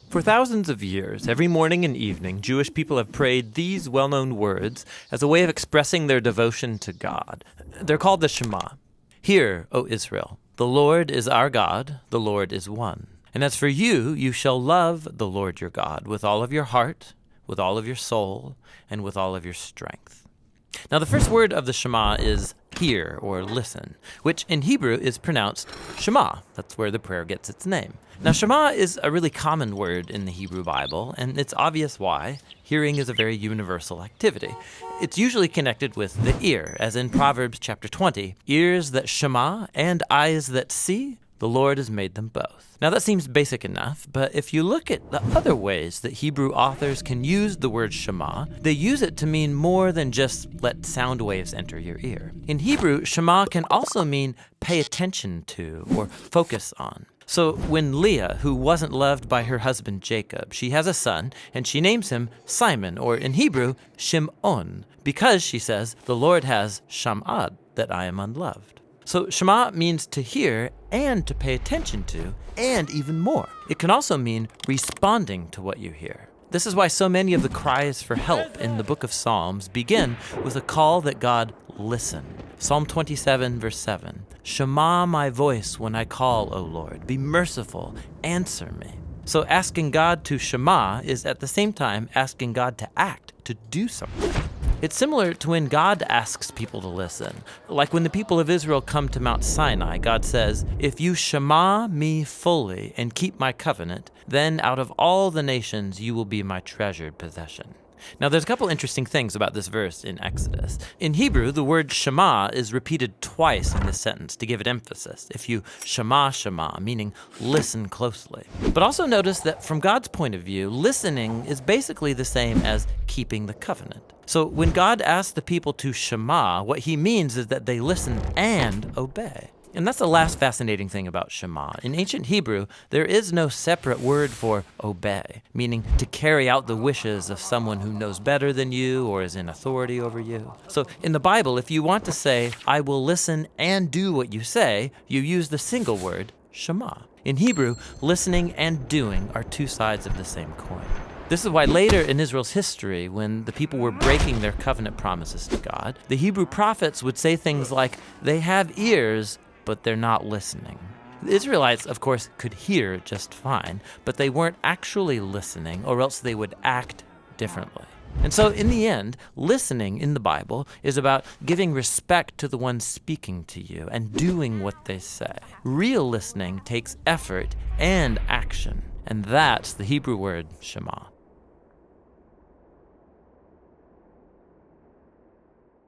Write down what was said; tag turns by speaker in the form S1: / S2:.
S1: For thousands of years, every morning and evening, Jewish people have prayed these well-known words as a way of expressing their devotion to God. They're called the Shema. Hear, O Israel, the Lord is our God, the Lord is one. And as for you, you shall love the Lord your God with all of your heart, with all of your soul, and with all of your strength. Now, the first word of the Shema is hear or listen, which in Hebrew is pronounced shema. That's where the prayer gets its name. Now, shema is a really common word in the Hebrew Bible, and it's obvious why. Hearing is a very universal activity. It's usually connected with the ear, as in Proverbs chapter 20, ears that shema and eyes that see, the Lord has made them both. Now that seems basic enough, but if you look at the other ways that Hebrew authors can use the word shema, they use it to mean more than just let sound waves enter your ear. In Hebrew, shema can also mean pay attention to or focus on. So when Leah, who wasn't loved by her husband Jacob, she has a son, and she names him Simon, or in Hebrew, Shim'on, because, she says, the Lord has sham'ad, that I am unloved. So shema means to hear and to pay attention to, and even more. It can also mean responding to what you hear. This is why so many of the cries for help in the book of Psalms begin with a call that God listen. Psalm 27, verse 7, Shema my voice when I call, O Lord. Be merciful, answer me. So asking God to shema is at the same time asking God to act, to do something. It's similar to when God asks people to listen. Like when the people of Israel come to Mount Sinai, God says, if you shema me fully and keep my covenant, then out of all the nations you will be my treasured possession. Now, there's a couple interesting things about this verse in Exodus. In Hebrew, the word shema is repeated twice in this sentence to give it emphasis. If you shema, meaning listen closely. But also notice that from God's point of view, listening is basically the same as keeping the covenant. So when God asks the people to shema, what he means is that they listen and obey. And that's the last fascinating thing about shema. In ancient Hebrew, there is no separate word for obey, meaning to carry out the wishes of someone who knows better than you or is in authority over you. So in the Bible, if you want to say, I will listen and do what you say, you use the single word, shema. In Hebrew, listening and doing are two sides of the same coin. This is why later in Israel's history, when the people were breaking their covenant promises to God, the Hebrew prophets would say things like, they have ears, but they're not listening. The Israelites, of course, could hear just fine, but they weren't actually listening, or else they would act differently. And so in the end, listening in the Bible is about giving respect to the one speaking to you and doing what they say. Real listening takes effort and action, and that's the Hebrew word shema.